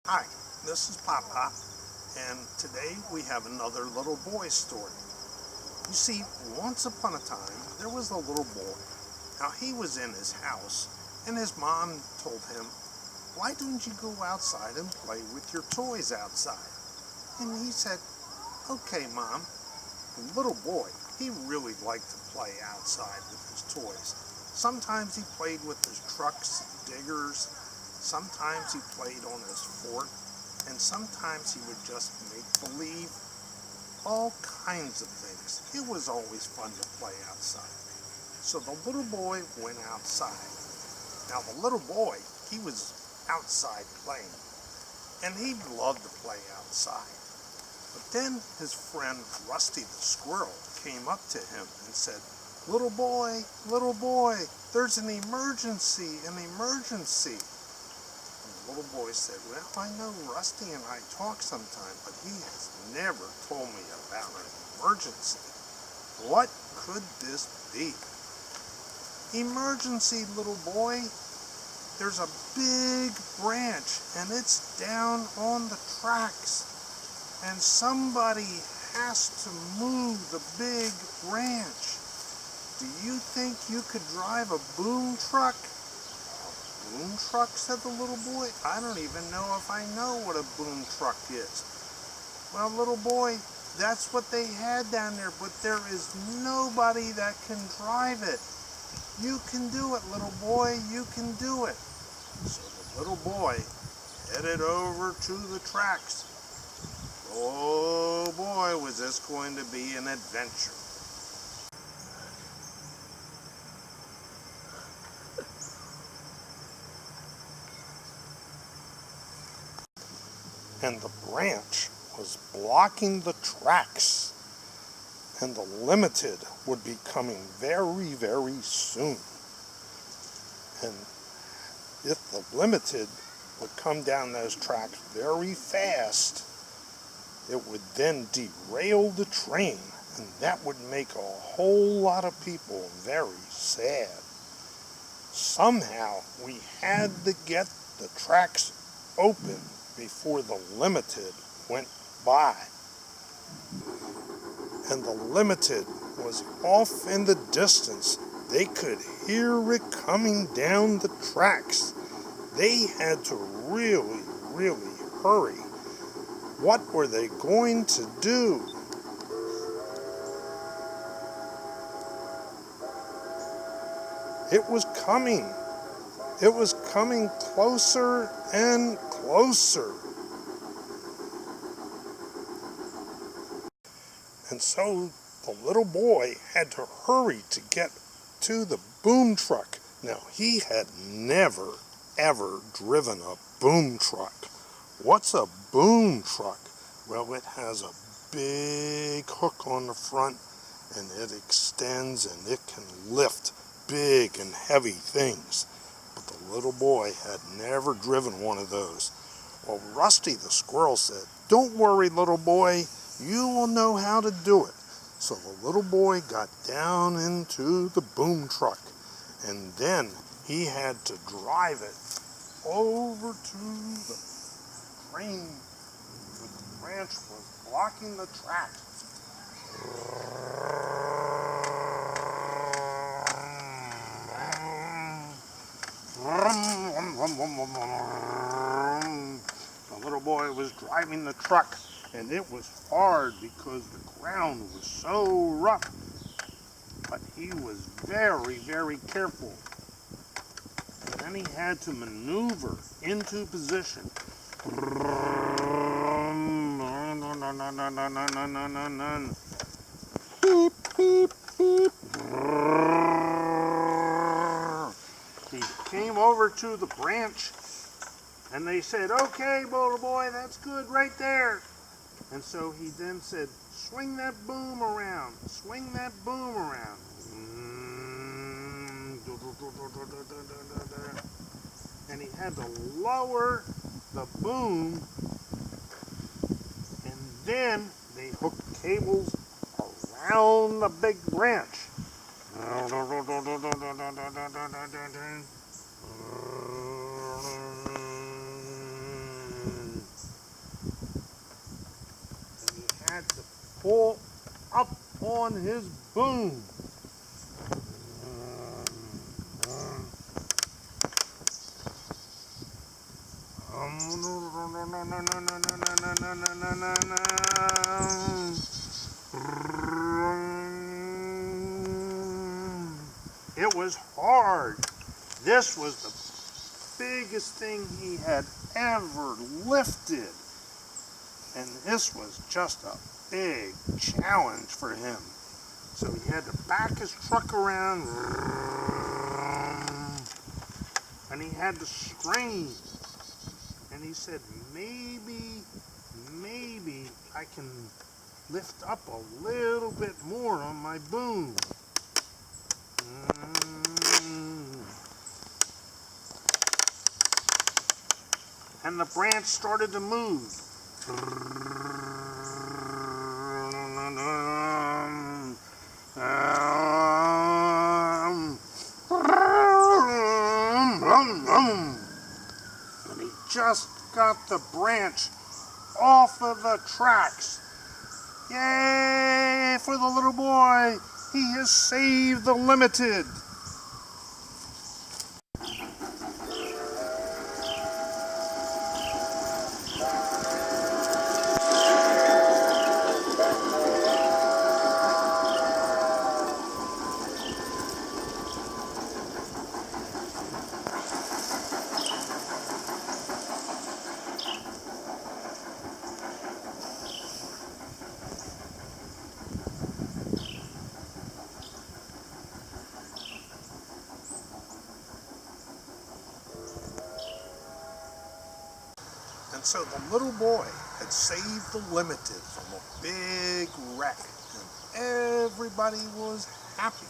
Hi, this is Papa, and today we have another little boy story. You see, once upon a time, there was a little boy. Now, he was in his house, and his mom told him, "Why don't you go outside and play with your toys outside?" And he said, "Okay, Mom." The little boy, he really liked to play outside with his toys. Sometimes he played with his trucks, diggers. Sometimes he played on his fort, and sometimes he would just make believe, all kinds of things. It was always fun to play outside. So the little boy went outside. Now the little boy, he was outside playing, and he loved to play outside. But then his friend Rusty the squirrel came up to him and said, little boy, there's an emergency, an emergency." The little boy said, "Well, I know Rusty and I talk sometime, but he has never told me about an emergency. What could this be?" "Emergency, little boy. There's a big branch, and it's down on the tracks, and somebody has to move the big branch. Do you think you could drive a boom truck?" "Boom truck?" said the little boy. "I don't even know if I know what a boom truck is." "Well, little boy, that's what they had down there, but there is nobody that can drive it. You can do it, little boy, you can do it." So the little boy headed over to the tracks. Oh boy, was this going to be an adventure. And the branch was blocking the tracks, and the limited would be coming very, very soon. And if the limited would come down those tracks very fast, it would then derail the train, and that would make a whole lot of people very sad. Somehow we had to get the tracks open before the limited went by. And the limited was off in the distance. They could hear it coming down the tracks. They had to really, really hurry. What were they going to do? It was coming. It was coming closer and closer. And so the little boy had to hurry to get to the boom truck. Now, he had never, ever driven a boom truck. What's a boom truck? Well, it has a big hook on the front, and it extends, and it can lift big and heavy things. But the little boy had never driven one of those. Well, Rusty the squirrel said, "Don't worry, little boy, you will know how to do it." So the little boy got down into the boom truck, and then he had to drive it over to the train where the branch was blocking the track. The little boy was driving the truck, and it was hard because the ground was so rough. But he was very, very careful. And then he had to maneuver into position. Beep, beep, beep. He came over to the branch, and they said, "Okay, little boy, that's good right there." And so he then said, "Swing that boom around, swing that boom around." And he had to lower the boom, and then they hooked cables around the big branch. had to pull up on his boom. It was hard. This was the biggest thing he had ever lifted. And this was just a big challenge for him. So he had to back his truck around and he had to strain. And he said, maybe I can lift up a little bit more on my boom. And the branch started to move. And he just got the branch off of the tracks. Yay for the little boy! He has saved the limited. And so the little boy had saved the limited from a big wreck, and everybody was happy.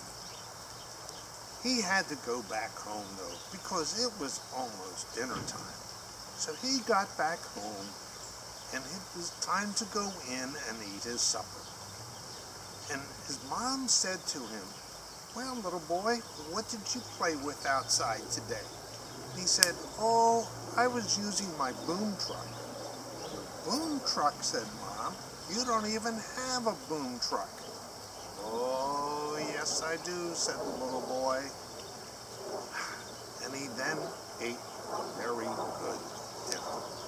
He had to go back home though, because it was almost dinner time. So he got back home, and it was time to go in and eat his supper. And his mom said to him, "Well, little boy, what did you play with outside today?" He said, "Oh, I was using my boom truck." "Boom truck?" said Mom. "You don't even have a boom truck." "Oh, yes I do," said the little boy. And he then ate a very good dinner.